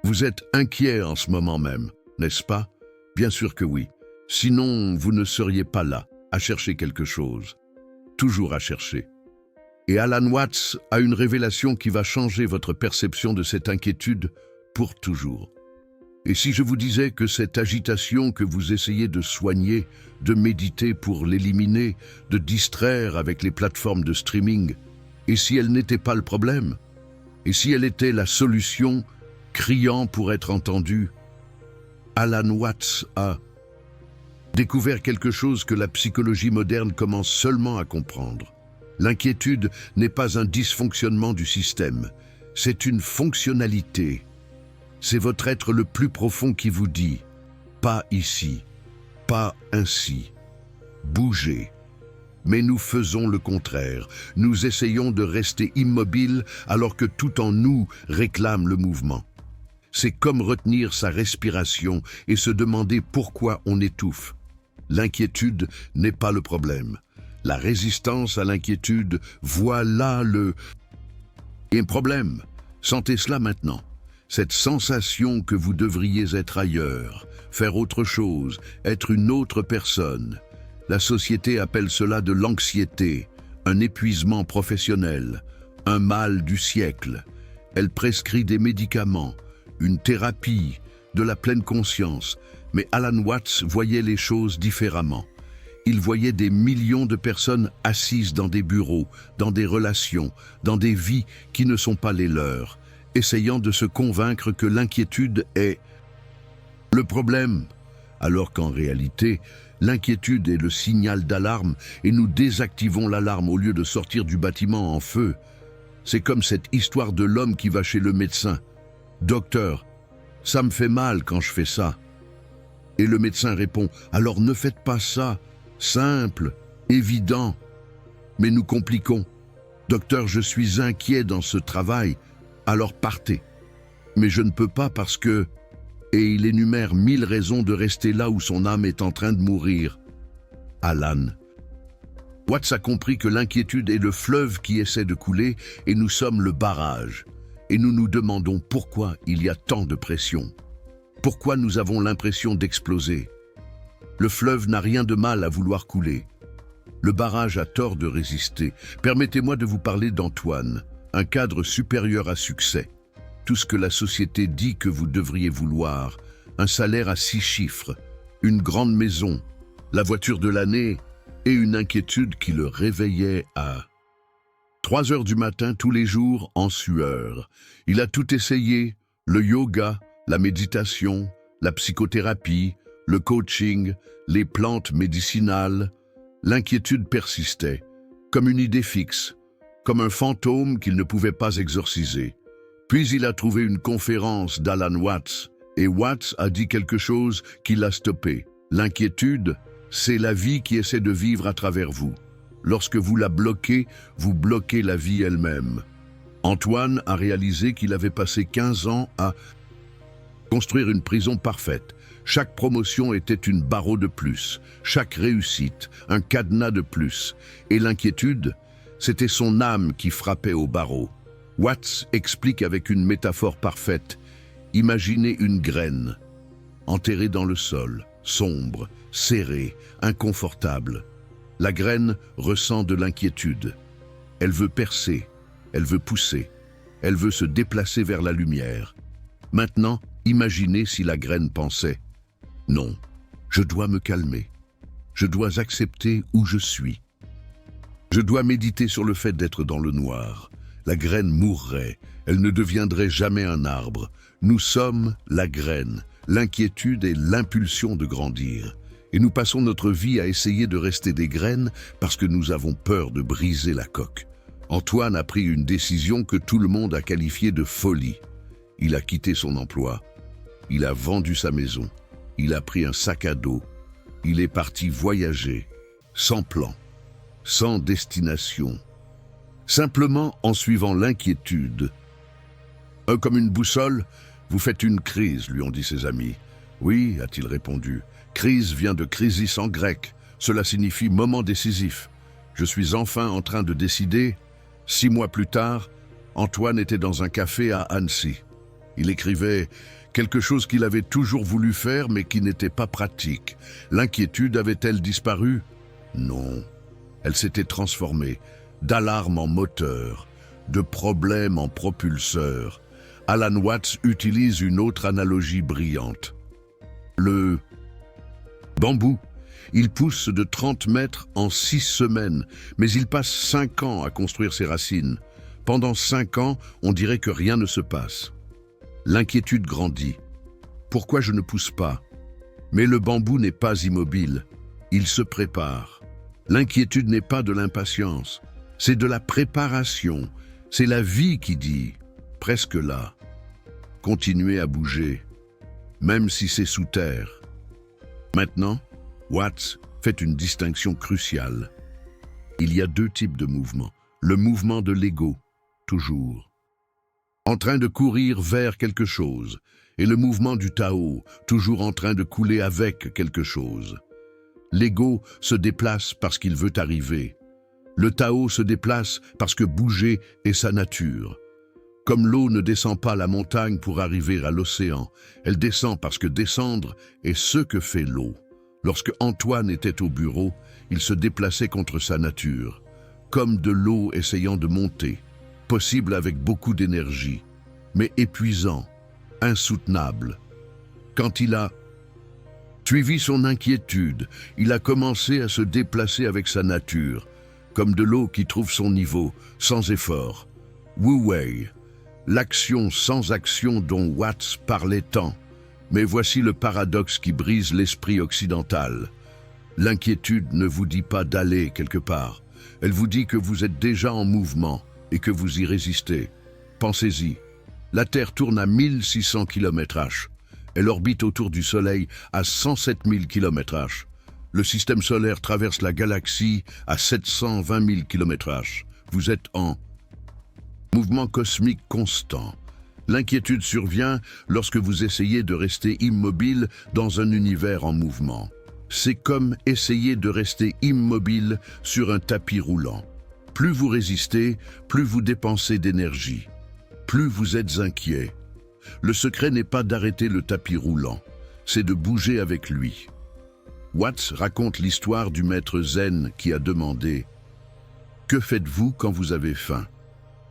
Vous êtes inquiet en ce moment même, n'est-ce pas? Bien sûr que oui. Sinon, vous ne seriez pas là, à chercher quelque chose. Toujours à chercher. Et Alan Watts a une révélation qui va changer votre perception de cette inquiétude pour toujours. Et si je vous disais que cette agitation que vous essayez de soigner, de méditer pour l'éliminer, de distraire avec les plateformes de streaming, et si elle n'était pas le problème? Et si elle était la solution, criant pour être entendue? Alan Watts a découvert quelque chose que la psychologie moderne commence seulement à comprendre. L'inquiétude n'est pas un dysfonctionnement du système, c'est une fonctionnalité. C'est votre être le plus profond qui vous dit « pas ici, pas ainsi, bougez ». Mais nous faisons le contraire, nous essayons de rester immobiles alors que tout en nous réclame le mouvement. C'est comme retenir sa respiration et se demander pourquoi on étouffe. L'inquiétude n'est pas le problème. La résistance à l'inquiétude, voilà le problème. Sentez cela maintenant. Cette sensation que vous devriez être ailleurs, faire autre chose, être une autre personne. La société appelle cela de l'anxiété, un épuisement professionnel, un mal du siècle. Elle prescrit des médicaments, une thérapie, de la pleine conscience. Mais Alan Watts voyait les choses différemment. Il voyait des millions de personnes assises dans des bureaux, dans des relations, dans des vies qui ne sont pas les leurs, essayant de se convaincre que l'inquiétude est le problème, alors qu'en réalité, l'inquiétude est le signal d'alarme et nous désactivons l'alarme au lieu de sortir du bâtiment en feu. C'est comme cette histoire de l'homme qui va chez le médecin. « Docteur, ça me fait mal quand je fais ça. » Et le médecin répond « Alors ne faites pas ça. Simple, évident. » Mais nous compliquons. « Docteur, je suis inquiet dans ce travail. Alors partez. » Mais je ne peux pas parce que... Et il énumère 1000 raisons de rester là où son âme est en train de mourir. Alan Watts a compris que l'inquiétude est le fleuve qui essaie de couler et nous sommes le barrage. Et nous nous demandons pourquoi il y a tant de pression. Pourquoi nous avons l'impression d'exploser? Le fleuve n'a rien de mal à vouloir couler. Le barrage a tort de résister. Permettez-moi de vous parler d'Antoine, un cadre supérieur à succès. Tout ce que la société dit que vous devriez vouloir, un salaire à 6 chiffres, une grande maison, la voiture de l'année et une inquiétude qui le réveillait à 3 heures du matin tous les jours en sueur. Il a tout essayé, le yoga, la méditation, la psychothérapie, le coaching, les plantes médicinales. L'inquiétude persistait, comme une idée fixe, comme un fantôme qu'il ne pouvait pas exorciser. Puis il a trouvé une conférence d'Alan Watts, et Watts a dit quelque chose qui l'a stoppé. L'inquiétude, c'est la vie qui essaie de vivre à travers vous. Lorsque vous la bloquez, vous bloquez la vie elle-même. Antoine a réalisé qu'il avait passé 15 ans à construire une prison parfaite. Chaque promotion était une barreau de plus, chaque réussite, un cadenas de plus. Et l'inquiétude, c'était son âme qui frappait au barreau. Watts explique avec une métaphore parfaite. Imaginez une graine, enterrée dans le sol, sombre, serrée, inconfortable. La graine ressent de l'inquiétude. Elle veut percer, elle veut pousser, elle veut se déplacer vers la lumière. Maintenant, imaginez si la graine pensait « Non, je dois me calmer. Je dois accepter où je suis. Je dois méditer sur le fait d'être dans le noir. » La graine mourrait, elle ne deviendrait jamais un arbre. Nous sommes la graine, l'inquiétude et l'impulsion de grandir. Et nous passons notre vie à essayer de rester des graines parce que nous avons peur de briser la coque. Antoine a pris une décision que tout le monde a qualifiée de folie. Il a quitté son emploi, il a vendu sa maison, il a pris un sac à dos, il est parti voyager, sans plan, sans destination. Simplement en suivant l'inquiétude. Comme une boussole, vous faites une crise, lui ont dit ses amis. Oui, a-t-il répondu. Crise vient de crisis en grec. Cela signifie moment décisif. Je suis enfin en train de décider. 6 mois plus tard, Antoine était dans un café à Annecy. Il écrivait quelque chose qu'il avait toujours voulu faire mais qui n'était pas pratique. L'inquiétude avait-elle disparu? Non. Elle s'était transformée d'alarme en moteur, de problème en propulseur. Alan Watts utilise une autre analogie brillante. Le bambou, il pousse de 30 mètres en 6 semaines, mais il passe 5 ans à construire ses racines. Pendant 5 ans, on dirait que rien ne se passe. L'inquiétude grandit. Pourquoi je ne pousse pas? Mais le bambou n'est pas immobile. Il se prépare. L'inquiétude n'est pas de l'impatience. C'est de la préparation. C'est la vie qui dit « presque là ». Continuez à bouger, même si c'est sous terre. Maintenant, Watts fait une distinction cruciale. Il y a 2 types de mouvements. Le mouvement de l'ego, toujours, en train de courir vers quelque chose, et le mouvement du Tao, toujours en train de couler avec quelque chose. L'ego se déplace parce qu'il veut arriver. Le Tao se déplace parce que bouger est sa nature. Comme l'eau ne descend pas la montagne pour arriver à l'océan, elle descend parce que descendre est ce que fait l'eau. Lorsque Antoine était au bureau, il se déplaçait contre sa nature, comme de l'eau essayant de monter, possible avec beaucoup d'énergie, mais épuisant, insoutenable. Quand il a suivi son inquiétude, il a commencé à se déplacer avec sa nature, comme de l'eau qui trouve son niveau, sans effort. Wu Wei, l'action sans action dont Watts parlait tant. Mais voici le paradoxe qui brise l'esprit occidental. L'inquiétude ne vous dit pas d'aller quelque part. Elle vous dit que vous êtes déjà en mouvement et que vous y résistez. Pensez-y. La Terre tourne à 1600 km/h. Elle orbite autour du Soleil à 107 000 km/h. Le système solaire traverse la galaxie à 720 000 km/h. Vous êtes en mouvement cosmique constant. L'inquiétude survient lorsque vous essayez de rester immobile dans un univers en mouvement. C'est comme essayer de rester immobile sur un tapis roulant. Plus vous résistez, plus vous dépensez d'énergie. Plus vous êtes inquiet. Le secret n'est pas d'arrêter le tapis roulant, c'est de bouger avec lui. Watts raconte l'histoire du maître zen qui a demandé « Que faites-vous quand vous avez faim ?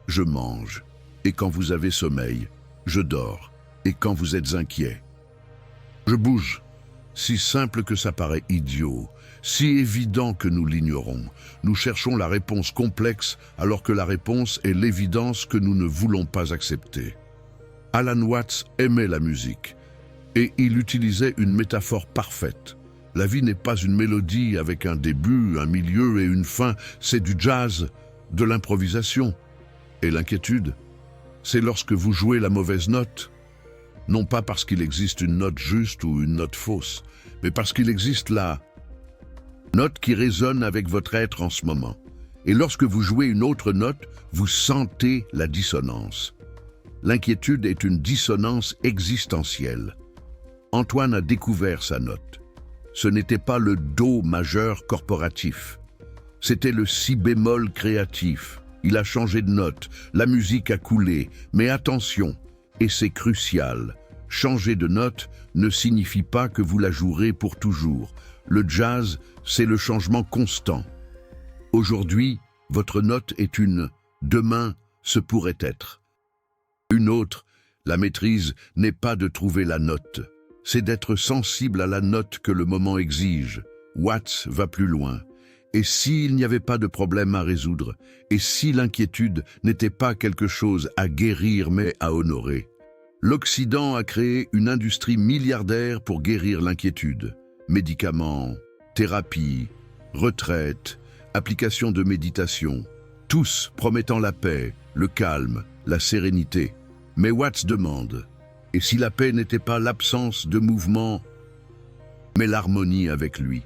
Je mange. Et quand vous avez sommeil, je dors. Et quand vous êtes inquiet, je bouge. » Si simple que ça paraît idiot, si évident que nous l'ignorons. Nous cherchons la réponse complexe alors que la réponse est l'évidence que nous ne voulons pas accepter. Alan Watts aimait la musique et il utilisait une métaphore parfaite. La vie n'est pas une mélodie avec un début, un milieu et une fin, c'est du jazz, de l'improvisation. Et l'inquiétude, c'est lorsque vous jouez la mauvaise note. Non pas parce qu'il existe une note juste ou une note fausse, mais parce qu'il existe la note qui résonne avec votre être en ce moment. Et lorsque vous jouez une autre note, vous sentez la dissonance. L'inquiétude est une dissonance existentielle. Antoine a découvert sa note. Ce n'était pas le Do majeur corporatif. C'était le Si bémol créatif. Il a changé de note, la musique a coulé, mais attention, et c'est crucial, changer de note ne signifie pas que vous la jouerez pour toujours. Le jazz, c'est le changement constant. Aujourd'hui, votre note est une, demain, ce pourrait être. Une autre, la maîtrise n'est pas de trouver la note, c'est d'être sensible à la note que le moment exige. Watts va plus loin. Et s'il n'y avait pas de problème à résoudre, et si l'inquiétude n'était pas quelque chose à guérir mais à honorer? L'Occident a créé une industrie milliardaire pour guérir l'inquiétude. Médicaments, thérapie, retraite, application de méditation, tous promettant la paix, le calme, la sérénité. Mais Watts demande, et si la paix n'était pas l'absence de mouvement, mais l'harmonie avec lui?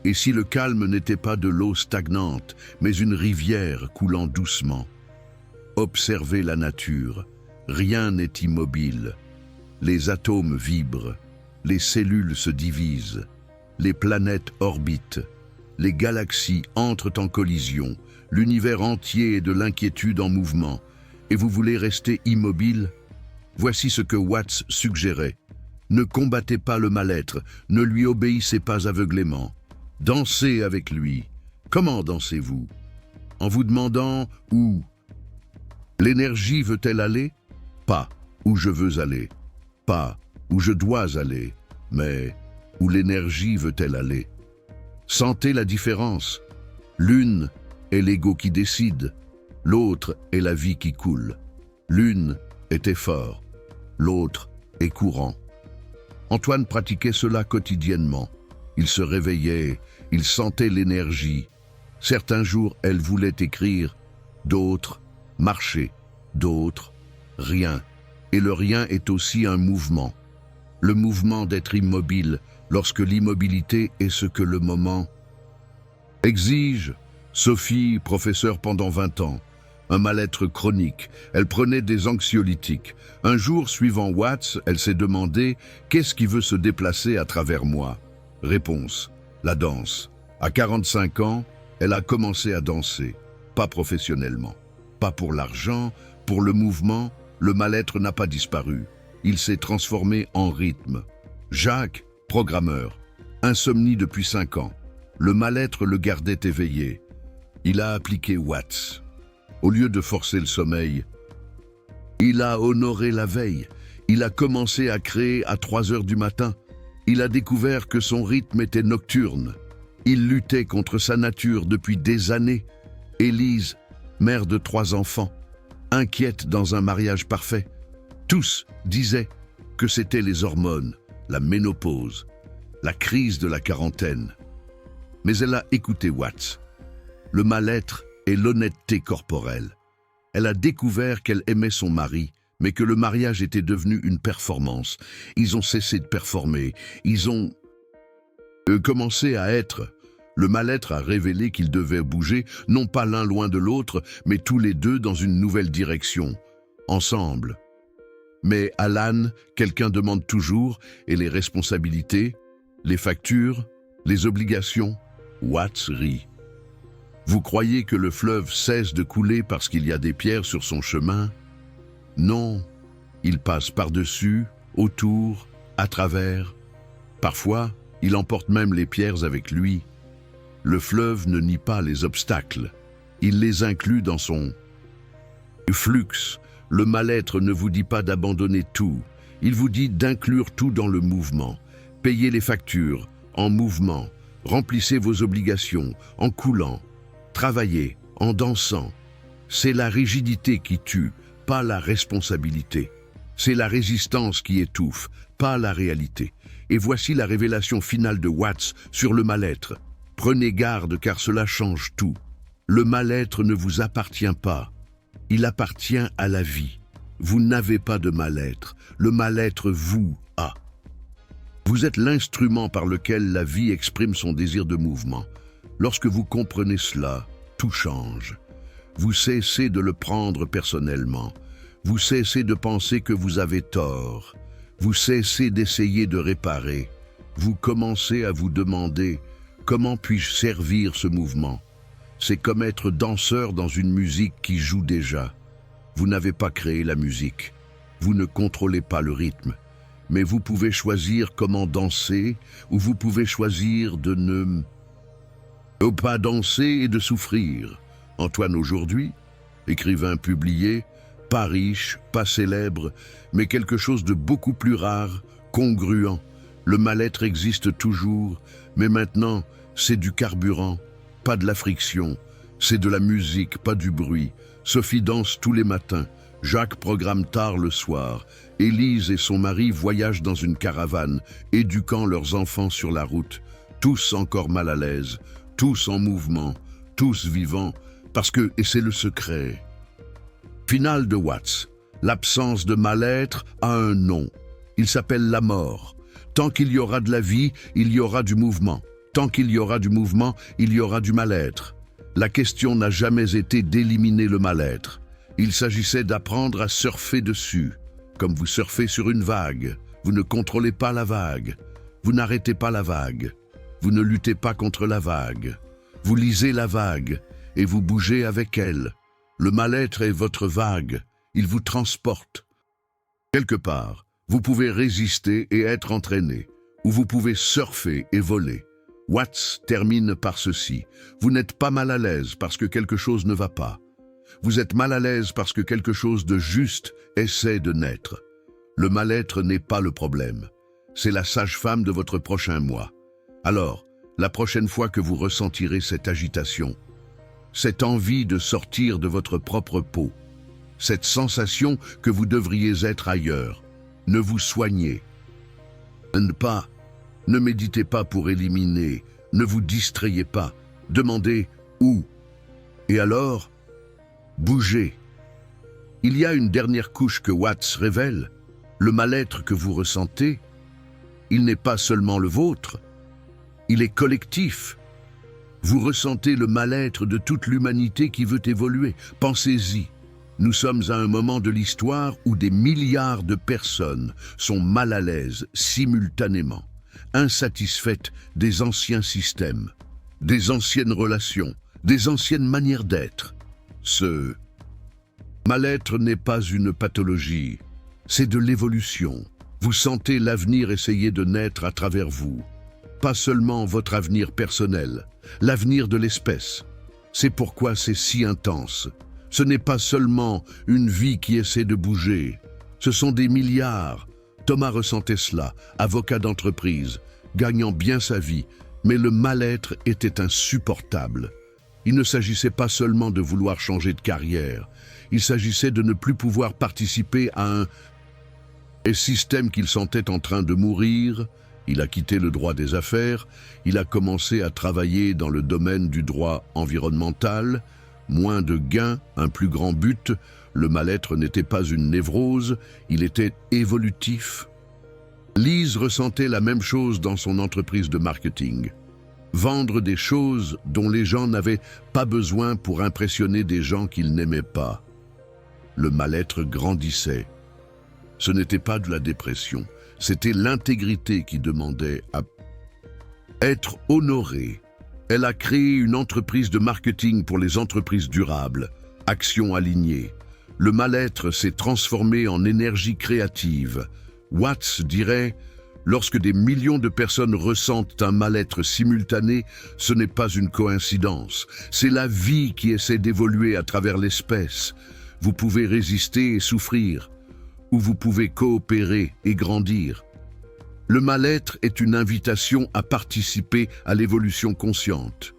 Et si le calme n'était pas de l'eau stagnante, mais une rivière coulant doucement? Observez la nature, rien n'est immobile. Les atomes vibrent, les cellules se divisent, les planètes orbitent, les galaxies entrent en collision, l'univers entier est de l'inquiétude en mouvement. Et vous voulez rester immobile? Voici ce que Watts suggérait. Ne combattez pas le mal-être, ne lui obéissez pas aveuglément. Dansez avec lui. Comment dansez-vous? En vous demandant où l'énergie veut-elle aller? Pas où je veux aller. Pas où je dois aller, mais où l'énergie veut-elle aller? Sentez la différence. L'une est l'ego qui décide, l'autre est la vie qui coule. L'une est effort, l'autre est courant. Antoine pratiquait cela quotidiennement. Il se réveillait, il sentait l'énergie. Certains jours, elle voulait écrire, d'autres, marcher, d'autres, rien. Et le rien est aussi un mouvement. Le mouvement d'être immobile, lorsque l'immobilité est ce que le moment exige. Sophie, professeure pendant 20 ans, un mal-être chronique, elle prenait des anxiolytiques. Un jour, suivant Watts, elle s'est demandé « Qu'est-ce qui veut se déplacer à travers moi ?» Réponse, la danse. À 45 ans, elle a commencé à danser, pas professionnellement, pas pour l'argent, pour le mouvement, le mal-être n'a pas disparu. Il s'est transformé en rythme. Jacques, programmeur, insomnie depuis 5 ans. Le mal-être le gardait éveillé. Il a appliqué Watts. Au lieu de forcer le sommeil, il a honoré la veille. Il a commencé à créer à 3 heures du matin. Il a découvert que son rythme était nocturne. Il luttait contre sa nature depuis des années. Élise, mère de 3 enfants, inquiète dans un mariage parfait. Tous disaient que c'était les hormones, la ménopause, la crise de la quarantaine. Mais elle a écouté Watts. Le mal-être et l'honnêteté corporelle. Elle a découvert qu'elle aimait son mari, mais que le mariage était devenu une performance. Ils ont cessé de performer. Ils ont commencé à être. Le mal-être a révélé qu'ils devaient bouger, non pas l'un loin de l'autre, mais tous les deux dans une nouvelle direction, ensemble. Mais Alan, quelqu'un demande toujours, et les responsabilités, les factures, les obligations? Watts rit. Vous croyez que le fleuve cesse de couler parce qu'il y a des pierres sur son chemin? Non, il passe par-dessus, autour, à travers. Parfois, il emporte même les pierres avec lui. Le fleuve ne nie pas les obstacles. Il les inclut dans son flux. Le mal-être ne vous dit pas d'abandonner tout. Il vous dit d'inclure tout dans le mouvement. Payez les factures, en mouvement. Remplissez vos obligations, en coulant. Travaillez, en dansant. C'est la rigidité qui tue, pas la responsabilité. C'est la résistance qui étouffe, pas la réalité. Et voici la révélation finale de Watts sur le mal-être. Prenez garde car cela change tout. Le mal-être ne vous appartient pas. Il appartient à la vie. Vous n'avez pas de mal-être. Le mal-être vous a. Vous êtes l'instrument par lequel la vie exprime son désir de mouvement. Lorsque vous comprenez cela, tout change. Vous cessez de le prendre personnellement. Vous cessez de penser que vous avez tort. Vous cessez d'essayer de réparer. Vous commencez à vous demander « Comment puis-je servir ce mouvement ?» C'est comme être danseur dans une musique qui joue déjà. Vous n'avez pas créé la musique. Vous ne contrôlez pas le rythme. Mais vous pouvez choisir comment danser ou vous pouvez choisir de ne pas danser et de souffrir. Antoine aujourd'hui, écrivain publié, pas riche, pas célèbre, mais quelque chose de beaucoup plus rare, congruent. Le mal-être existe toujours, mais maintenant, c'est du carburant, pas de la friction. C'est de la musique, pas du bruit. Sophie danse tous les matins. Jacques programme tard le soir. Élise et son mari voyagent dans une caravane, éduquant leurs enfants sur la route. Tous encore mal à l'aise, tous en mouvement, tous vivants, parce que, et c'est le secret. Finale de Watts. L'absence de mal-être a un nom. Il s'appelle la mort. Tant qu'il y aura de la vie, il y aura du mouvement. Tant qu'il y aura du mouvement, il y aura du mal-être. La question n'a jamais été d'éliminer le mal-être. Il s'agissait d'apprendre à surfer dessus. Comme vous surfez sur une vague, vous ne contrôlez pas la vague. Vous n'arrêtez pas la vague. Vous ne luttez pas contre la vague. Vous lisez la vague et vous bougez avec elle. Le mal-être est votre vague. Il vous transporte. Quelque part, vous pouvez résister et être entraîné, ou vous pouvez surfer et voler. Watts termine par ceci. Vous n'êtes pas mal à l'aise parce que quelque chose ne va pas. Vous êtes mal à l'aise parce que quelque chose de juste essaie de naître. Le mal-être n'est pas le problème. C'est la sage-femme de votre prochain mois. Alors, la prochaine fois que vous ressentirez cette agitation, cette envie de sortir de votre propre peau, cette sensation que vous devriez être ailleurs, ne vous soignez. Ne méditez pas pour éliminer, ne vous distrayez pas, demandez où. Et alors, bougez. Il y a une dernière couche que Watts révèle, le mal-être que vous ressentez. Il n'est pas seulement le vôtre, il est collectif. Vous ressentez le mal-être de toute l'humanité qui veut évoluer. Pensez-y. Nous sommes à un moment de l'histoire où des milliards de personnes sont mal à l'aise simultanément, insatisfaites des anciens systèmes, des anciennes relations, des anciennes manières d'être. Ce mal-être n'est pas une pathologie, c'est de l'évolution. Vous sentez l'avenir essayer de naître à travers vous. Pas seulement votre avenir personnel, l'avenir de l'espèce. C'est pourquoi c'est si intense. Ce n'est pas seulement une vie qui essaie de bouger. Ce sont des milliards. Thomas ressentait cela, avocat d'entreprise, gagnant bien sa vie, mais le mal-être était insupportable. Il ne s'agissait pas seulement de vouloir changer de carrière. Il s'agissait de ne plus pouvoir participer à un système qu'il sentait en train de mourir. Il a quitté le droit des affaires, il a commencé à travailler dans le domaine du droit environnemental. Moins de gains, un plus grand but, le mal-être n'était pas une névrose, il était évolutif. Lise ressentait la même chose dans son entreprise de marketing. Vendre des choses dont les gens n'avaient pas besoin pour impressionner des gens qu'ils n'aimaient pas. Le mal-être grandissait. Ce n'était pas de la dépression, c'était l'intégrité qui demandait à être honorée. Elle a créé une entreprise de marketing pour les entreprises durables, Action Alignée. Le mal-être s'est transformé en énergie créative. Watts dirait, lorsque des millions de personnes ressentent un mal-être simultané, ce n'est pas une coïncidence. C'est la vie qui essaie d'évoluer à travers l'espèce. Vous pouvez résister et souffrir, ou vous pouvez coopérer et grandir. Le mal-être est une invitation à participer à l'évolution consciente,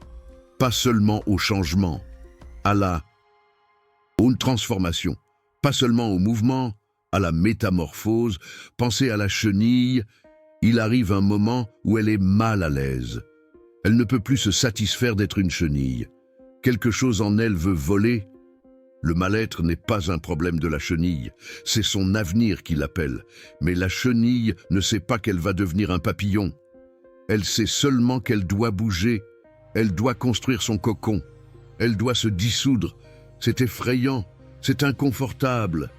pas seulement au changement, à une transformation, pas seulement au mouvement, à la métamorphose. Pensez à la chenille, il arrive un moment où elle est mal à l'aise. Elle ne peut plus se satisfaire d'être une chenille. Quelque chose en elle veut voler. Le mal-être n'est pas un problème de la chenille, c'est son avenir qui l'appelle. Mais la chenille ne sait pas qu'elle va devenir un papillon. Elle sait seulement qu'elle doit bouger, elle doit construire son cocon, elle doit se dissoudre. C'est effrayant, c'est inconfortable.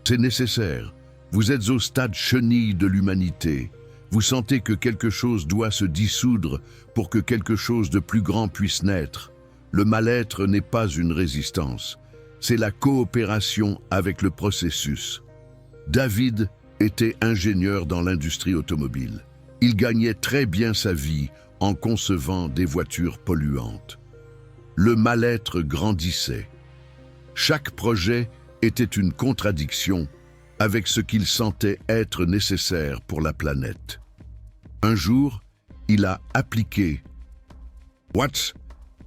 C'est nécessaire. Vous êtes au stade chenille de l'humanité. Vous sentez que quelque chose doit se dissoudre pour que quelque chose de plus grand puisse naître. Le mal-être n'est pas une résistance, c'est la coopération avec le processus. David était ingénieur dans l'industrie automobile. Il gagnait très bien sa vie en concevant des voitures polluantes. Le mal-être grandissait. Chaque projet était une contradiction avec ce qu'il sentait être nécessaire pour la planète. Un jour, il a appliqué Watts.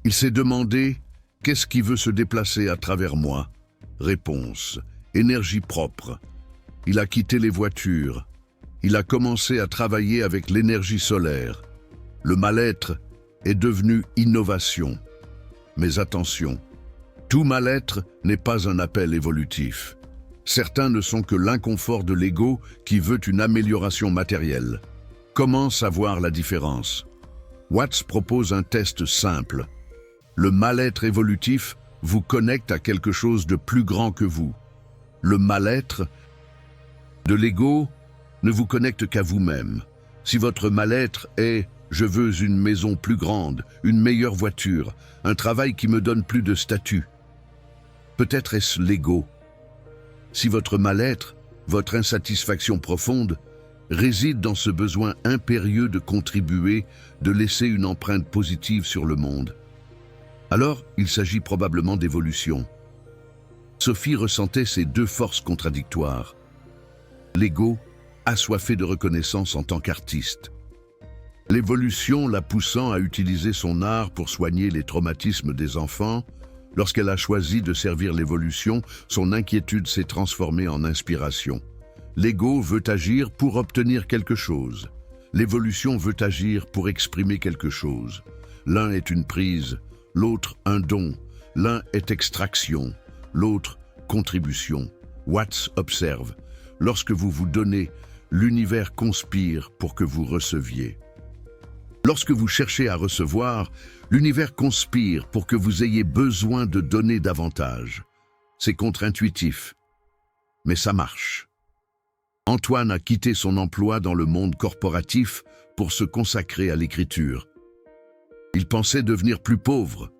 Il s'est demandé « Qu'est-ce qui veut se déplacer à travers moi ?» Réponse « Énergie propre ». Il a quitté les voitures. Il a commencé à travailler avec l'énergie solaire. Le mal-être est devenu innovation. Mais attention, tout mal-être n'est pas un appel évolutif. Certains ne sont que l'inconfort de l'ego qui veut une amélioration matérielle. Comment savoir la différence? Watts propose un test simple. Le mal-être évolutif vous connecte à quelque chose de plus grand que vous. Le mal-être de l'ego ne vous connecte qu'à vous-même. Si votre mal-être est « je veux une maison plus grande, une meilleure voiture, un travail qui me donne plus de statut », peut-être est-ce l'ego. Si votre mal-être Votre insatisfaction profonde réside dans ce besoin impérieux de contribuer, de laisser une empreinte positive sur le monde. Alors, il s'agit probablement d'évolution. Sophie ressentait ces deux forces contradictoires. L'ego, assoiffé de reconnaissance en tant qu'artiste. L'évolution la poussant à utiliser son art pour soigner les traumatismes des enfants. Lorsqu'elle a choisi de servir l'évolution, son inquiétude s'est transformée en inspiration. L'ego veut agir pour obtenir quelque chose. L'évolution veut agir pour exprimer quelque chose. L'un est une prise, l'autre un don. L'un est extraction, l'autre contribution. Watts observe. Lorsque vous vous donnez, l'univers conspire pour que vous receviez. Lorsque vous cherchez à recevoir, l'univers conspire pour que vous ayez besoin de donner davantage. C'est contre-intuitif, mais ça marche. Antoine a quitté son emploi dans le monde corporatif pour se consacrer à l'écriture. Il pensait devenir plus pauvre.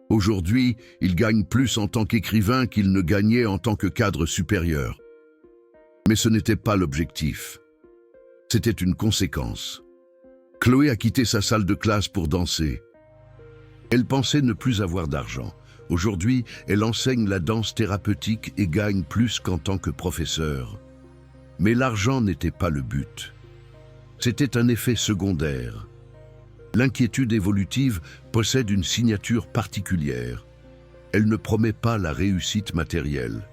Aujourd'hui, il gagne plus en tant qu'écrivain qu'il ne gagnait en tant que cadre supérieur. Mais ce n'était pas l'objectif. C'était une conséquence. Chloé a quitté sa salle de classe pour danser. Elle pensait ne plus avoir d'argent. Aujourd'hui, elle enseigne la danse thérapeutique et gagne plus qu'en tant que professeure. Mais l'argent n'était pas le but. C'était un effet secondaire. L'inquiétude évolutive possède une signature particulière. Elle ne promet pas la réussite matérielle.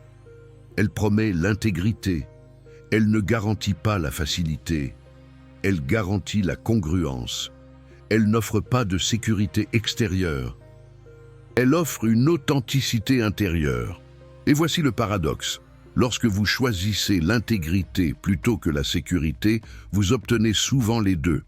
Elle promet l'intégrité. Elle ne garantit pas la facilité. Elle garantit la congruence. Elle n'offre pas de sécurité extérieure. Elle offre une authenticité intérieure. Et voici le paradoxe. Lorsque vous choisissez l'intégrité plutôt que la sécurité, vous obtenez souvent les deux.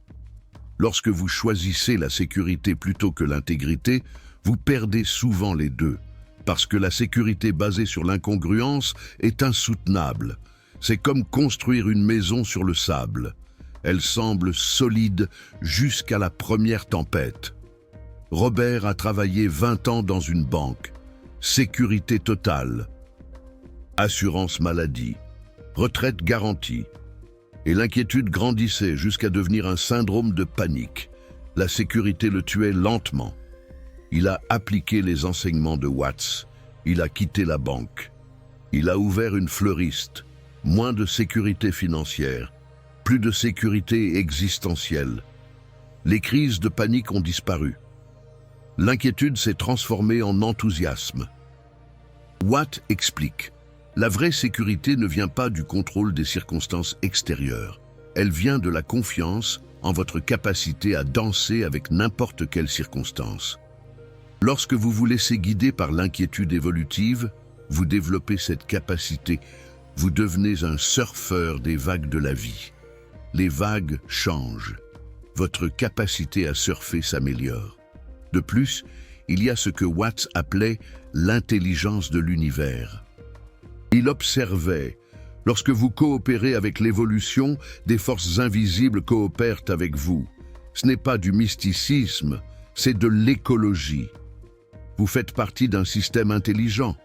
Lorsque vous choisissez la sécurité plutôt que l'intégrité, vous perdez souvent les deux. Parce que la sécurité basée sur l'incongruence est insoutenable. C'est comme construire une maison sur le sable. Elle semble solide jusqu'à la première tempête. Robert a travaillé 20 ans dans une banque. Sécurité totale. Assurance maladie. Retraite garantie. Et l'inquiétude grandissait jusqu'à devenir un syndrome de panique. La sécurité le tuait lentement. Il a appliqué les enseignements de Watts. Il a quitté la banque. Il a ouvert une fleuriste. Moins de sécurité financière. Plus de sécurité existentielle. Les crises de panique ont disparu. L'inquiétude s'est transformée en enthousiasme. Watt explique. La vraie sécurité ne vient pas du contrôle des circonstances extérieures. Elle vient de la confiance en votre capacité à danser avec n'importe quelle circonstance. Lorsque vous vous laissez guider par l'inquiétude évolutive, vous développez cette capacité. Vous devenez un surfeur des vagues de la vie. Les vagues changent. Votre capacité à surfer s'améliore. De plus, il y a ce que Watts appelait l'intelligence de l'univers. Il observait, lorsque vous coopérez avec l'évolution, des forces invisibles coopèrent avec vous. Ce n'est pas du mysticisme, c'est de l'écologie. Vous faites partie d'un système intelligent.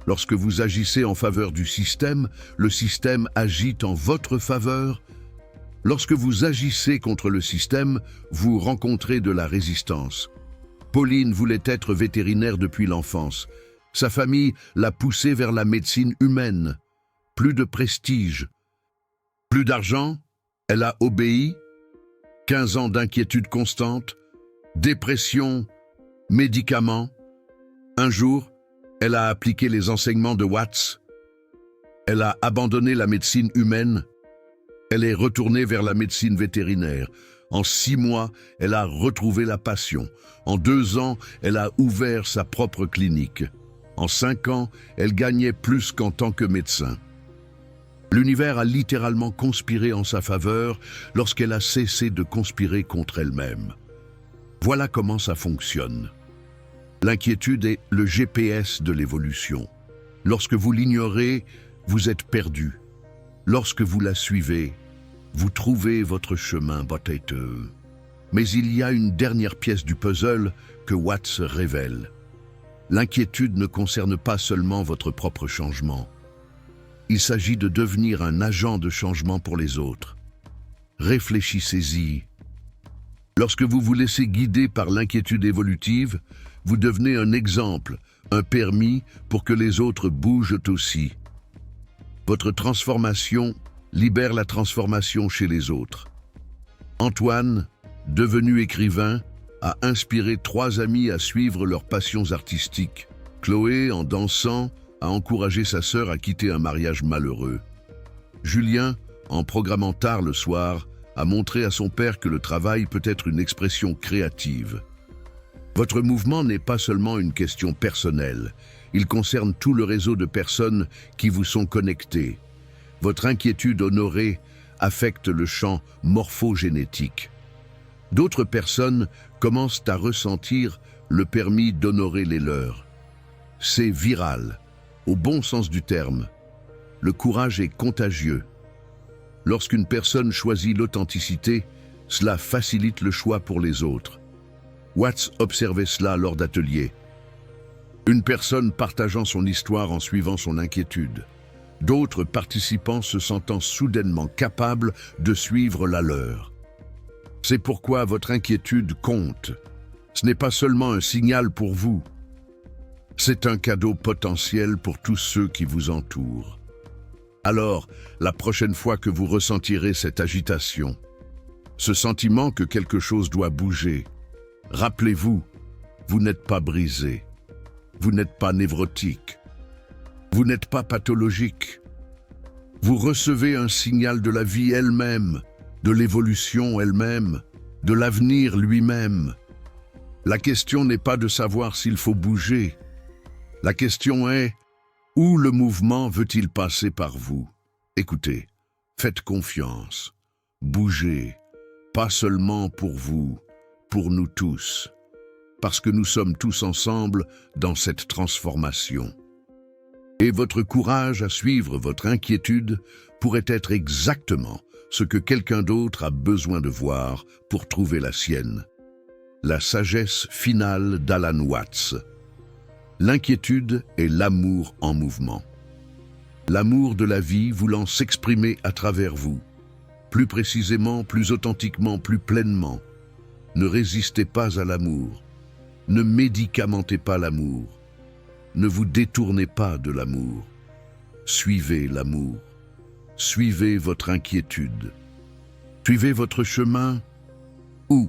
Lorsque vous agissez en faveur du système, le système agit en votre faveur. Lorsque vous agissez contre le système, vous rencontrez de la résistance. Pauline voulait être vétérinaire depuis l'enfance. Sa famille l'a poussée vers la médecine humaine. Plus de prestige. Plus d'argent, elle a obéi. 15 ans d'inquiétude constante. Dépression, médicaments. Un jour, elle a appliqué les enseignements de Watts. Elle a abandonné la médecine humaine. Elle est retournée vers la médecine vétérinaire. En 6 mois, elle a retrouvé la passion. En 2 ans, elle a ouvert sa propre clinique. En 5 ans, elle gagnait plus qu'en tant que médecin. L'univers a littéralement conspiré en sa faveur lorsqu'elle a cessé de conspirer contre elle-même. Voilà comment ça fonctionne. L'inquiétude est le GPS de l'évolution. Lorsque vous l'ignorez, vous êtes perdu. Lorsque vous la suivez, vous trouvez votre chemin boiteux. Mais il y a une dernière pièce du puzzle que Watts révèle. L'inquiétude ne concerne pas seulement votre propre changement. Il s'agit de devenir un agent de changement pour les autres. Réfléchissez-y. Lorsque vous vous laissez guider par l'inquiétude évolutive, vous devenez un exemple, un permis pour que les autres bougent aussi. Votre transformation libère la transformation chez les autres. Antoine, devenu écrivain, a inspiré 3 amis à suivre leurs passions artistiques. Chloé, en dansant, a encouragé sa sœur à quitter un mariage malheureux. Julien, en programmant tard le soir, a montré à son père que le travail peut être une expression créative. Votre mouvement n'est pas seulement une question personnelle, il concerne tout le réseau de personnes qui vous sont connectées. Votre inquiétude honorée affecte le champ morphogénétique. D'autres personnes commencent à ressentir le permis d'honorer les leurs. C'est viral, au bon sens du terme. Le courage est contagieux. Lorsqu'une personne choisit l'authenticité, cela facilite le choix pour les autres. Watts observait cela lors d'ateliers. Une personne partageant son histoire en suivant son inquiétude. D'autres participants se sentant soudainement capables de suivre la leur. C'est pourquoi votre inquiétude compte. Ce n'est pas seulement un signal pour vous. C'est un cadeau potentiel pour tous ceux qui vous entourent. Alors, la prochaine fois que vous ressentirez cette agitation, ce sentiment que quelque chose doit bouger, rappelez-vous, vous n'êtes pas brisé, vous n'êtes pas névrotique, vous n'êtes pas pathologique. Vous recevez un signal de la vie elle-même, de l'évolution elle-même, de l'avenir lui-même. La question n'est pas de savoir s'il faut bouger. La question est, où le mouvement veut-il passer par vous? Écoutez, faites confiance, bougez, pas seulement pour vous, pour nous tous, parce que nous sommes tous ensemble dans cette transformation. Et votre courage à suivre votre inquiétude pourrait être exactement ce que quelqu'un d'autre a besoin de voir pour trouver la sienne. La sagesse finale d'Alan Watts. L'inquiétude est l'amour en mouvement. L'amour de la vie voulant s'exprimer à travers vous. Plus précisément, plus authentiquement, plus pleinement. Ne résistez pas à l'amour. Ne médicamentez pas l'amour. Ne vous détournez pas de l'amour. Suivez l'amour. Suivez votre inquiétude. Suivez votre chemin. Où?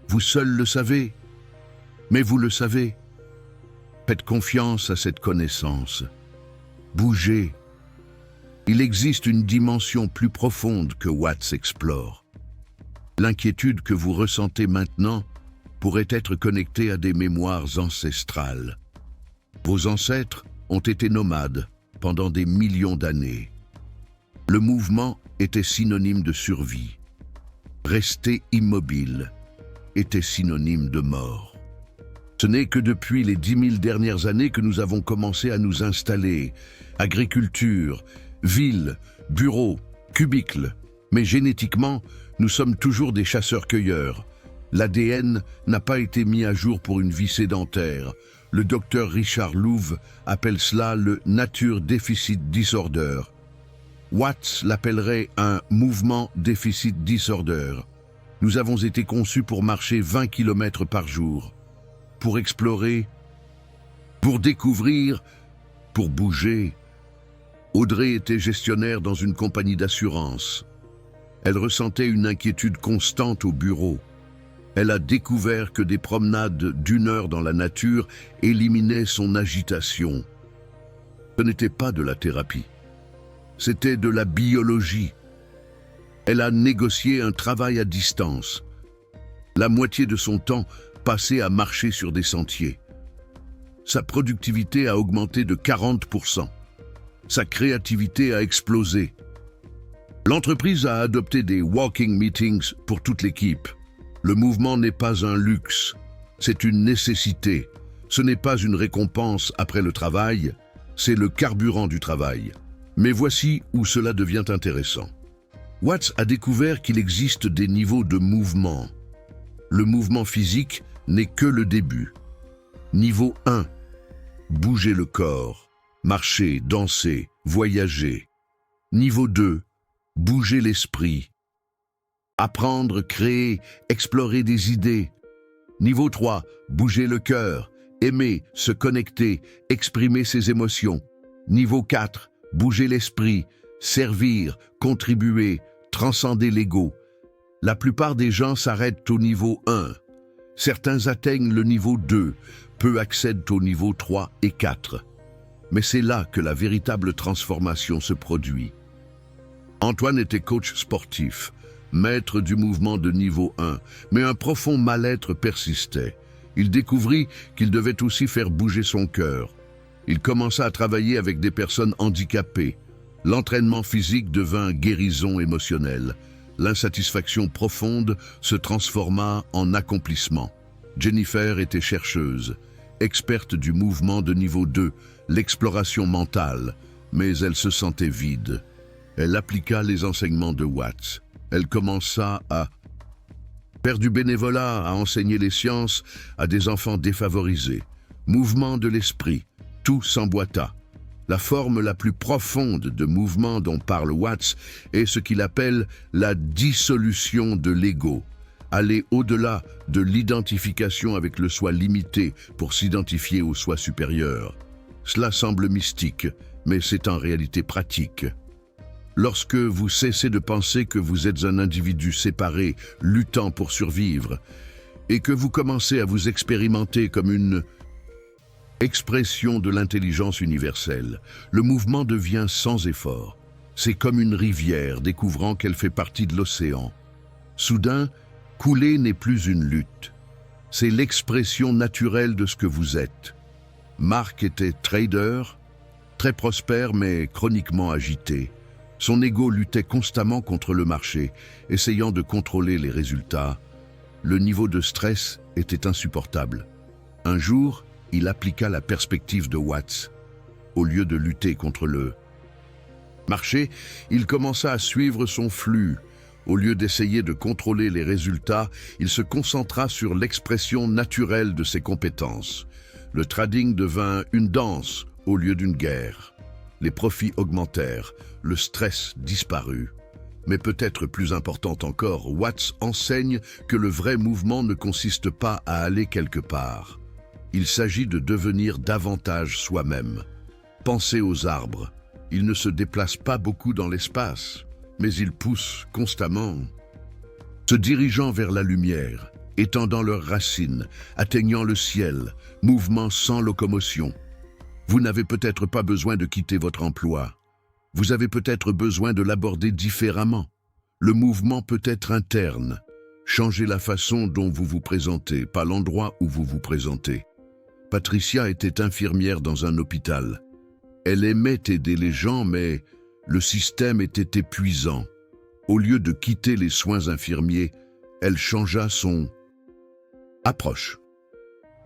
Vous seul le savez. Mais vous le savez. Faites confiance à cette connaissance. Bougez. Il existe une dimension plus profonde que Watts explore. L'inquiétude que vous ressentez maintenant pourrait être connectée à des mémoires ancestrales. Vos ancêtres ont été nomades pendant des millions d'années. Le mouvement était synonyme de survie. Rester immobile était synonyme de mort. Ce n'est que depuis les 10 000 dernières années que nous avons commencé à nous installer. Agriculture, villes, bureaux, cubicles. Mais génétiquement, nous sommes toujours des chasseurs-cueilleurs. L'ADN n'a pas été mis à jour pour une vie sédentaire. Le docteur Richard Louv appelle cela le Nature Deficit Disorder. Watts l'appellerait un mouvement déficit disorder. Nous avons été conçus pour marcher 20 km par jour. Pour explorer, pour découvrir, pour bouger. Audrey était gestionnaire dans une compagnie d'assurance. Elle ressentait une inquiétude constante au bureau. Elle a découvert que des promenades d'1 heure dans la nature éliminaient son agitation. Ce n'était pas de la thérapie, c'était de la biologie. Elle a négocié un travail à distance. La moitié de son temps passé à marcher sur des sentiers. Sa productivité a augmenté de 40%. Sa créativité a explosé. L'entreprise a adopté des walking meetings pour toute l'équipe. Le mouvement n'est pas un luxe, c'est une nécessité. Ce n'est pas une récompense après le travail, c'est le carburant du travail. Mais voici où cela devient intéressant. Watts a découvert qu'il existe des niveaux de mouvement. Le mouvement physique n'est que le début. Niveau 1. Bouger le corps, marcher, danser, voyager. Niveau 2, bouger l'esprit. Apprendre, créer, explorer des idées. Niveau 3, bouger le cœur, aimer, se connecter, exprimer ses émotions. Niveau 4, bouger l'esprit, servir, contribuer, transcender l'ego. La plupart des gens s'arrêtent au niveau 1. Certains atteignent le niveau 2, peu accèdent au niveau 3 et 4. Mais c'est là que la véritable transformation se produit. Antoine était coach sportif, maître du mouvement de niveau 1, mais un profond mal-être persistait. Il découvrit qu'il devait aussi faire bouger son cœur. Il commença à travailler avec des personnes handicapées. L'entraînement physique devint guérison émotionnelle. L'insatisfaction profonde se transforma en accomplissement. Jennifer était chercheuse, experte du mouvement de niveau 2, l'exploration mentale, mais elle se sentait vide. Elle appliqua les enseignements de Watts. Elle commença à faire du bénévolat, à enseigner les sciences à des enfants défavorisés. Mouvement de l'esprit, tout s'emboîta. La forme la plus profonde de mouvement dont parle Watts est ce qu'il appelle la dissolution de l'ego. Aller au-delà de l'identification avec le soi limité pour s'identifier au soi supérieur. Cela semble mystique, mais c'est en réalité pratique. Lorsque vous cessez de penser que vous êtes un individu séparé, luttant pour survivre, et que vous commencez à vous expérimenter comme une expression de l'intelligence universelle, le mouvement devient sans effort. C'est comme une rivière découvrant qu'elle fait partie de l'océan. Soudain, couler n'est plus une lutte. C'est l'expression naturelle de ce que vous êtes. Marc était trader, très prospère mais chroniquement agité. Son ego luttait constamment contre le marché, essayant de contrôler les résultats. Le niveau de stress était insupportable. Un jour, il appliqua la perspective de Watts. Au lieu de lutter contre le marché, il commença à suivre son flux. Au lieu d'essayer de contrôler les résultats, il se concentra sur l'expression naturelle de ses compétences. Le trading devint une danse au lieu d'une guerre. Les profits augmentèrent, le stress disparut. Mais peut-être plus important encore, Watts enseigne que le vrai mouvement ne consiste pas à aller quelque part. Il s'agit de devenir davantage soi-même. Pensez aux arbres. Ils ne se déplacent pas beaucoup dans l'espace, mais ils poussent constamment, se dirigeant vers la lumière, étendant leurs racines, atteignant le ciel, mouvement sans locomotion. Vous n'avez peut-être pas besoin de quitter votre emploi. Vous avez peut-être besoin de l'aborder différemment. Le mouvement peut être interne. Changez la façon dont vous vous présentez, pas l'endroit où vous vous présentez. Patricia était infirmière dans un hôpital. Elle aimait aider les gens, mais le système était épuisant. Au lieu de quitter les soins infirmiers, elle changea son approche.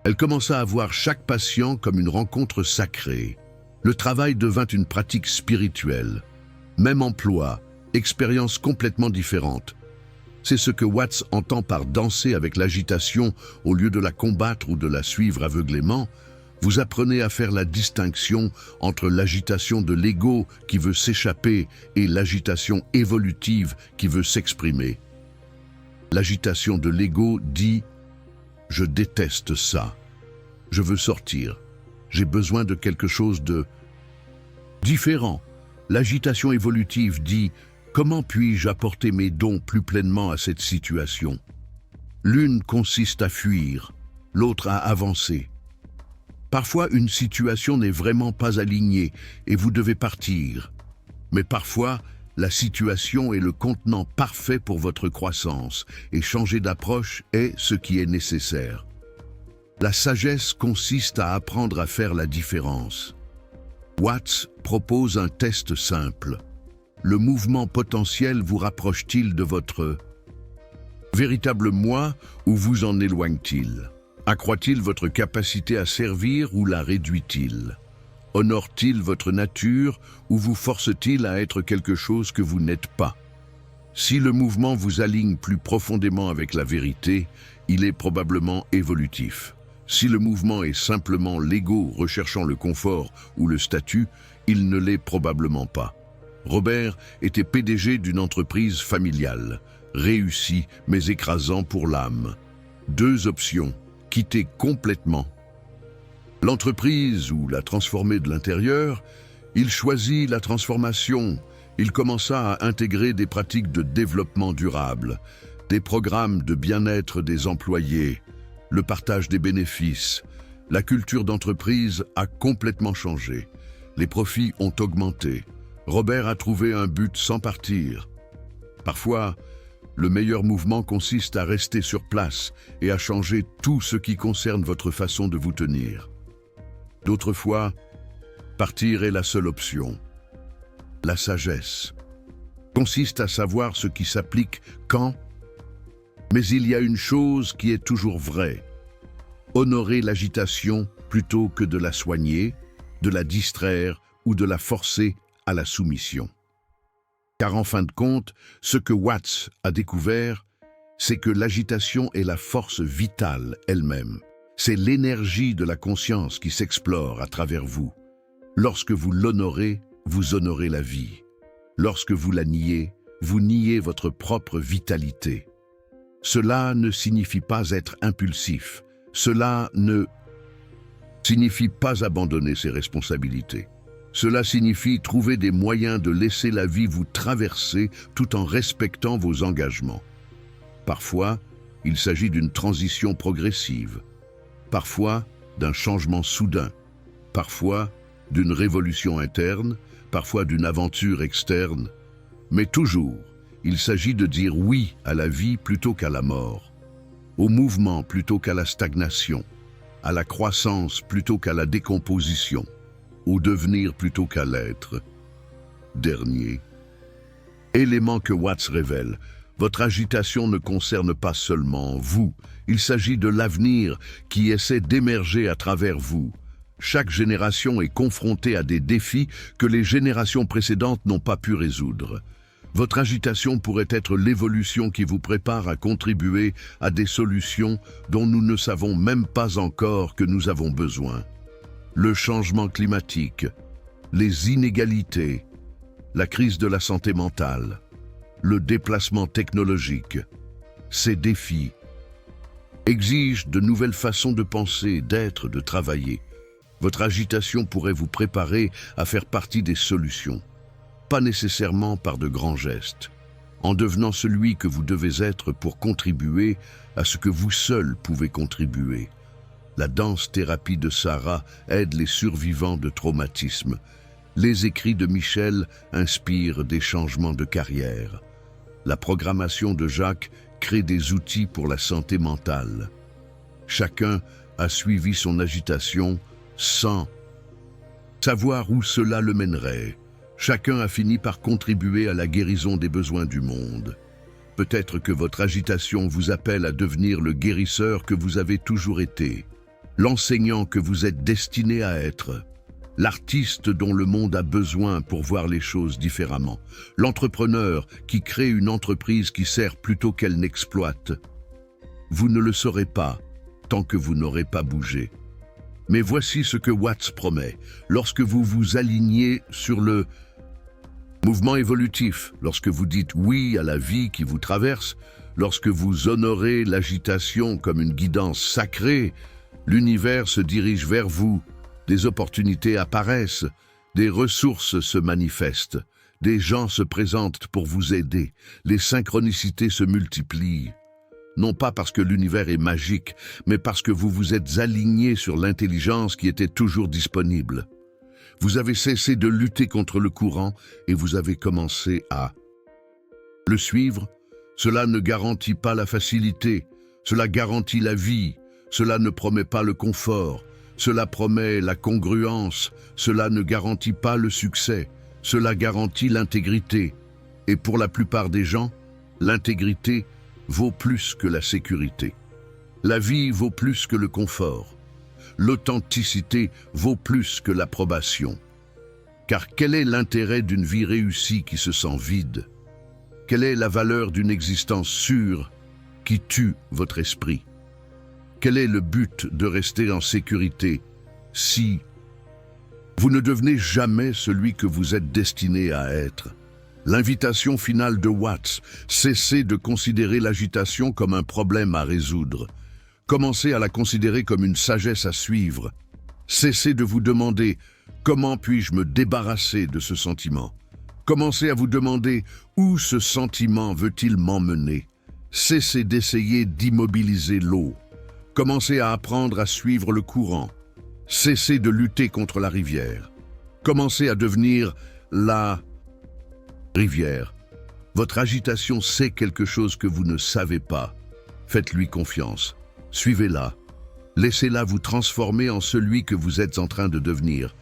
Elle commença à voir chaque patient comme une rencontre sacrée. Le travail devint une pratique spirituelle. Même emploi, expérience complètement différente. C'est ce que Watts entend par danser avec l'agitation au lieu de la combattre ou de la suivre aveuglément. Vous apprenez à faire la distinction entre l'agitation de l'ego qui veut s'échapper et l'agitation évolutive qui veut s'exprimer. L'agitation de l'ego dit « Je déteste ça. Je veux sortir. J'ai besoin de quelque chose de différent. » L'agitation évolutive dit « Comment puis-je apporter mes dons plus pleinement à cette situation ?» L'une consiste à fuir, l'autre à avancer. Parfois, une situation n'est vraiment pas alignée et vous devez partir. Mais parfois, la situation est le contenant parfait pour votre croissance et changer d'approche est ce qui est nécessaire. La sagesse consiste à apprendre à faire la différence. Watts propose un test simple. Le mouvement potentiel vous rapproche-t-il de votre véritable moi ou vous en éloigne-t-il? Accroît-il votre capacité à servir ou la réduit-il? Honore-t-il votre nature ou vous force-t-il à être quelque chose que vous n'êtes pas? Si le mouvement vous aligne plus profondément avec la vérité, il est probablement évolutif. Si le mouvement est simplement l'ego recherchant le confort ou le statut, il ne l'est probablement pas. Robert était PDG d'une entreprise familiale, réussi mais écrasant pour l'âme. Deux options, quitter complètement l'entreprise ou la transformer de l'intérieur. Il choisit la transformation. Il commença à intégrer des pratiques de développement durable, des programmes de bien-être des employés, le partage des bénéfices. La culture d'entreprise a complètement changé. Les profits ont augmenté. Robert a trouvé un but sans partir. Parfois, le meilleur mouvement consiste à rester sur place et à changer tout ce qui concerne votre façon de vous tenir. D'autres fois, partir est la seule option. La sagesse consiste à savoir ce qui s'applique quand, mais il y a une chose qui est toujours vraie. Honorer l'agitation plutôt que de la soigner, de la distraire ou de la forcer à la soumission. Car en fin de compte, ce que Watts a découvert, c'est que l'agitation est la force vitale elle-même. C'est l'énergie de la conscience qui s'explore à travers vous. Lorsque vous l'honorez, vous honorez la vie. Lorsque vous la niez, vous niez votre propre vitalité. Cela ne signifie pas être impulsif. Cela ne signifie pas abandonner ses responsabilités. Cela signifie trouver des moyens de laisser la vie vous traverser tout en respectant vos engagements. Parfois, il s'agit d'une transition progressive. Parfois, d'un changement soudain. Parfois, d'une révolution interne. Parfois, d'une aventure externe. Mais toujours, il s'agit de dire oui à la vie plutôt qu'à la mort, au mouvement plutôt qu'à la stagnation, à la croissance plutôt qu'à la décomposition, au devenir plutôt qu'à l'être. Dernier élément que Watts révèle, votre agitation ne concerne pas seulement vous, il s'agit de l'avenir qui essaie d'émerger à travers vous. Chaque génération est confrontée à des défis que les générations précédentes n'ont pas pu résoudre. Votre agitation pourrait être l'évolution qui vous prépare à contribuer à des solutions dont nous ne savons même pas encore que nous avons besoin. Le changement climatique, les inégalités, la crise de la santé mentale, le déplacement technologique. Ces défis exigent de nouvelles façons de penser, d'être, de travailler. Votre agitation pourrait vous préparer à faire partie des solutions, pas nécessairement par de grands gestes, en devenant celui que vous devez être pour contribuer à ce que vous seul pouvez contribuer. La danse-thérapie de Sarah aide les survivants de traumatismes. Les écrits de Michel inspirent des changements de carrière. La programmation de Jacques crée des outils pour la santé mentale. Chacun a suivi son agitation sans savoir où cela le mènerait. Chacun a fini par contribuer à la guérison des besoins du monde. Peut-être que votre agitation vous appelle à devenir le guérisseur que vous avez toujours été, l'enseignant que vous êtes destiné à être, l'artiste dont le monde a besoin pour voir les choses différemment, l'entrepreneur qui crée une entreprise qui sert plutôt qu'elle n'exploite. Vous ne le saurez pas tant que vous n'aurez pas bougé. Mais voici ce que Watts promet. Lorsque vous vous alignez sur le mouvement évolutif, lorsque vous dites oui à la vie qui vous traverse, lorsque vous honorez l'agitation comme une guidance sacrée, l'univers se dirige vers vous, des opportunités apparaissent, des ressources se manifestent, des gens se présentent pour vous aider, les synchronicités se multiplient. Non pas parce que l'univers est magique, mais parce que vous vous êtes aligné sur l'intelligence qui était toujours disponible. Vous avez cessé de lutter contre le courant et vous avez commencé à le suivre. Cela ne garantit pas la facilité, cela garantit la vie, cela ne promet pas le confort, cela promet la congruence, cela ne garantit pas le succès, cela garantit l'intégrité. Et pour la plupart des gens, l'intégrité vaut plus que la sécurité. La vie vaut plus que le confort. L'authenticité vaut plus que l'approbation. Car quel est l'intérêt d'une vie réussie qui se sent vide? Quelle est la valeur d'une existence sûre qui tue votre esprit? Quel est le but de rester en sécurité si Vous ne devenez jamais celui que vous êtes destiné à être. L'invitation finale de Watts, cessez de considérer l'agitation comme un problème à résoudre. Commencez à la considérer comme une sagesse à suivre. Cessez de vous demander « Comment puis-je me débarrasser de ce sentiment ?» Commencez à vous demander « Où ce sentiment veut-il m'emmener ?» Cessez d'essayer d'immobiliser l'eau. Commencez à apprendre à suivre le courant. Cessez de lutter contre la rivière. Commencez à devenir la rivière. Votre agitation sait quelque chose que vous ne savez pas. Faites-lui confiance. Suivez-la. Laissez-la vous transformer en celui que vous êtes en train de devenir.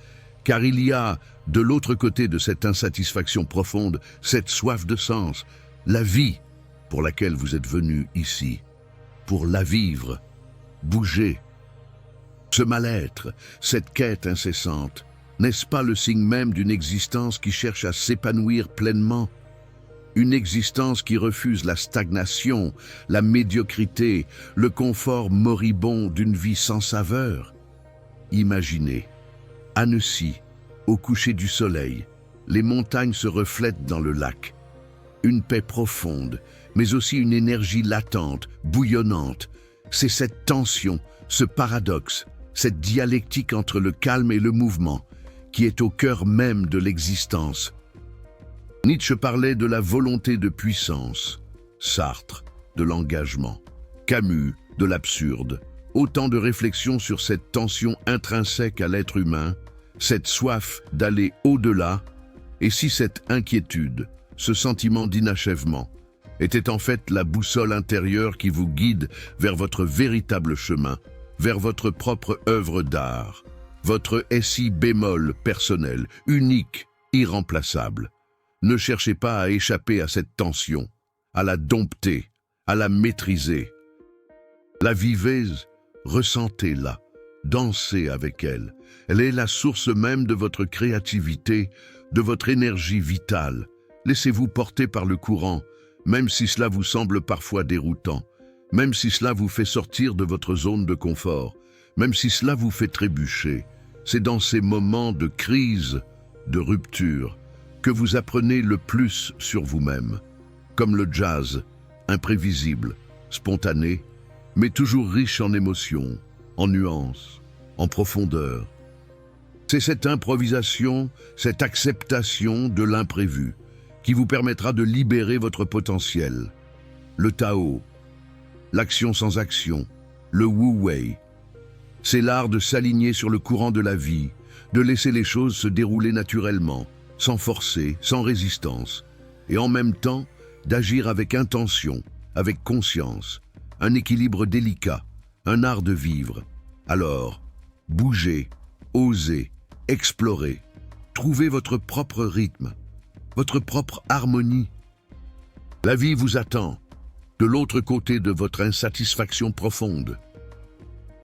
Car il y a, de l'autre côté de cette insatisfaction profonde, cette soif de sens, la vie pour laquelle vous êtes venu ici. Pour la vivre. Bouger. Ce mal-être, cette quête incessante, n'est-ce pas le signe même d'une existence qui cherche à s'épanouir pleinement? Une existence qui refuse la stagnation, la médiocrité, le confort moribond d'une vie sans saveur. Imaginez, Annecy, au coucher du soleil, les montagnes se reflètent dans le lac. Une paix profonde, mais aussi une énergie latente, bouillonnante. C'est cette tension, ce paradoxe, cette dialectique entre le calme et le mouvement, qui est au cœur même de l'existence. Nietzsche parlait de la volonté de puissance, Sartre de l'engagement, Camus de l'absurde. Autant de réflexions sur cette tension intrinsèque à l'être humain, cette soif d'aller au-delà, et si cette inquiétude, ce sentiment d'inachèvement, était en fait la boussole intérieure qui vous guide vers votre véritable chemin, vers votre propre œuvre d'art, votre si bémol personnel, unique, irremplaçable. Ne cherchez pas à échapper à cette tension, à la dompter, à la maîtriser. La vivez, ressentez-la, dansez avec elle. Elle est la source même de votre créativité, de votre énergie vitale. Laissez-vous porter par le courant, même si cela vous semble parfois déroutant, même si cela vous fait sortir de votre zone de confort, même si cela vous fait trébucher. C'est dans ces moments de crise, de rupture, que vous apprenez le plus sur vous-même. Comme le jazz, imprévisible, spontané, mais toujours riche en émotions, en nuances, en profondeur. C'est cette improvisation, cette acceptation de l'imprévu, qui vous permettra de libérer votre potentiel. Le Tao, l'action sans action, le Wu Wei. C'est l'art de s'aligner sur le courant de la vie, de laisser les choses se dérouler naturellement, sans forcer, sans résistance, et en même temps d'agir avec intention, avec conscience, un équilibre délicat, un art de vivre. Alors, bougez, osez, explorez, trouvez votre propre rythme, votre propre harmonie. La vie vous attend, de l'autre côté de votre insatisfaction profonde.